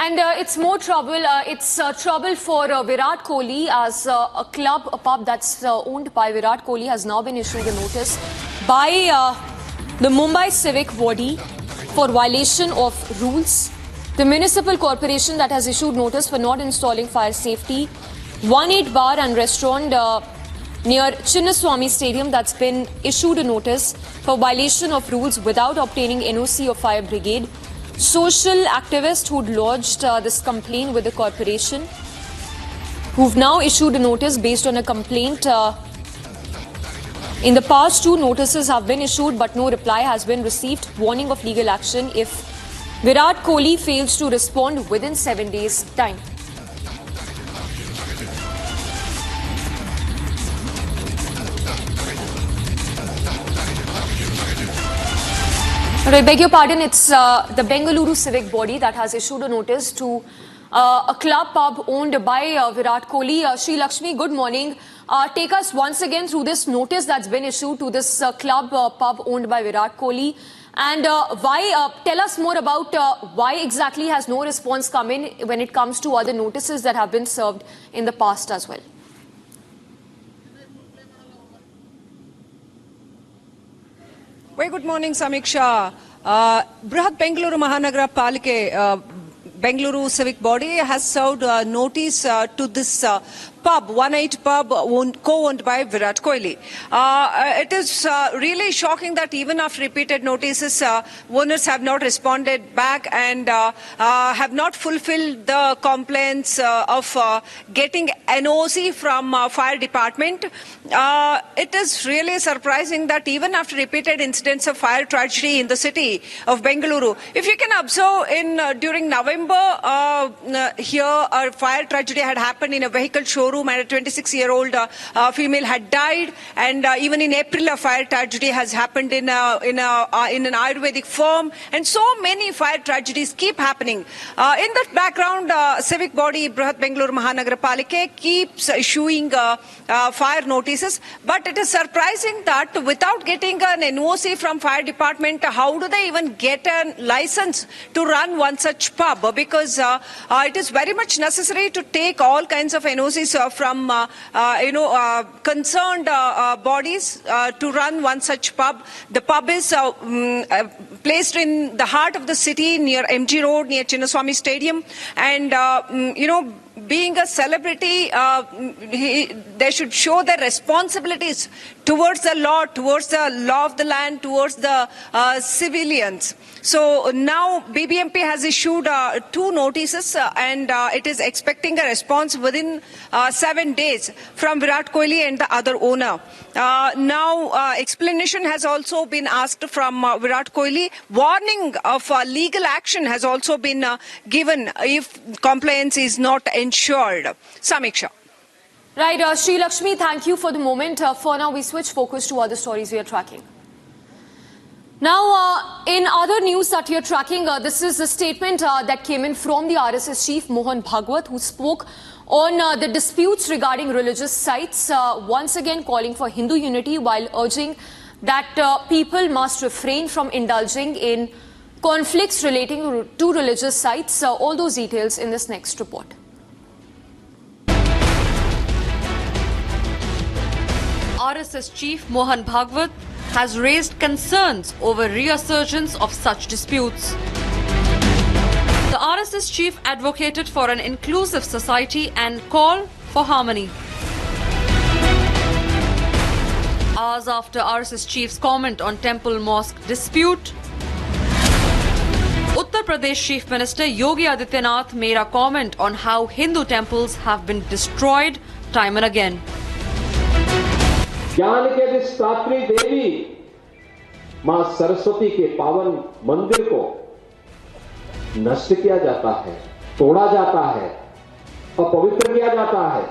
And it's more trouble. It's trouble for Virat Kohli as a pub that's owned by Virat Kohli has now been issued a notice by the Mumbai Civic Body for violation of rules. The municipal corporation that has issued notice for not installing fire safety. 18 bar and restaurant near Chinnaswamy Stadium that's been issued a notice for violation of rules without obtaining NOC of fire brigade. Social activists who'd lodged this complaint with the corporation, who've now issued a notice based on a complaint. In the past, 2 notices have been issued, but no reply has been received. Warning of legal action if Virat Kohli fails to respond within 7 days' time. I beg your pardon, it's the Bengaluru Civic Body that has issued a notice to a club pub owned by Virat Kohli. Sri Lakshmi, good morning. Take us once again through this notice that's been issued to this club pub owned by Virat Kohli. And tell us more about why exactly has no response come in when it comes to other notices that have been served in the past as well. Very good morning, Samiksha. Brihat Bengaluru Mahanagara Palike, Bengaluru Civic Body has served notice to this pub, 18 pub co-owned by Virat Kohli. It is really shocking that even after repeated notices, owners have not responded back and have not fulfilled the complaints of getting NOC from fire department. It is really surprising that even after repeated incidents of fire tragedy in the city of Bengaluru, if you can observe during November, here a fire tragedy had happened in a vehicle showroom and a 26-year-old female had died, and even in April a fire tragedy has happened in an Ayurvedic firm, and so many fire tragedies keep happening. In that background, Civic Body Brihat Bengaluru Mahanagara Palike keeps issuing fire notices, but it is surprising that without getting an NOC from fire department, how do they even get a license to run one such pub? Because it is very much necessary to take all kinds of NOCs from concerned bodies to run one such pub. The pub is placed in the heart of the city near MG Road, near Chinnaswamy Stadium, and being a celebrity, they should show their responsibilities towards the law of the land, towards the civilians. So now BBMP has issued 2 notices and it is expecting a response within 7 days from Virat Kohli and the other owner. Now explanation has also been asked from Virat Kohli. Warning of legal action has also been given if compliance is not ensured. Samiksha. Right, Sri Lakshmi, thank you for the moment. For now, we switch focus to other stories we are tracking. Now, in other news that you're tracking, this is a statement that came in from the RSS chief, Mohan Bhagwat, who spoke on the disputes regarding religious sites, once again calling for Hindu unity while urging that people must refrain from indulging in conflicts relating to religious sites. All those details in this next report. RSS chief Mohan Bhagwat has raised concerns over resurgence of such disputes. The RSS chief advocated for an inclusive society and call for harmony. Hours after RSS chief's comment on temple-mosque dispute, Uttar Pradesh Chief Minister Yogi Adityanath made a comment on how Hindu temples have been destroyed time and again. ज्ञान के विस्तात्री देवी मां सरस्वती के पावन मंदिर को नष्ट किया जाता है, तोड़ा जाता है, अपवित्र किया जाता है।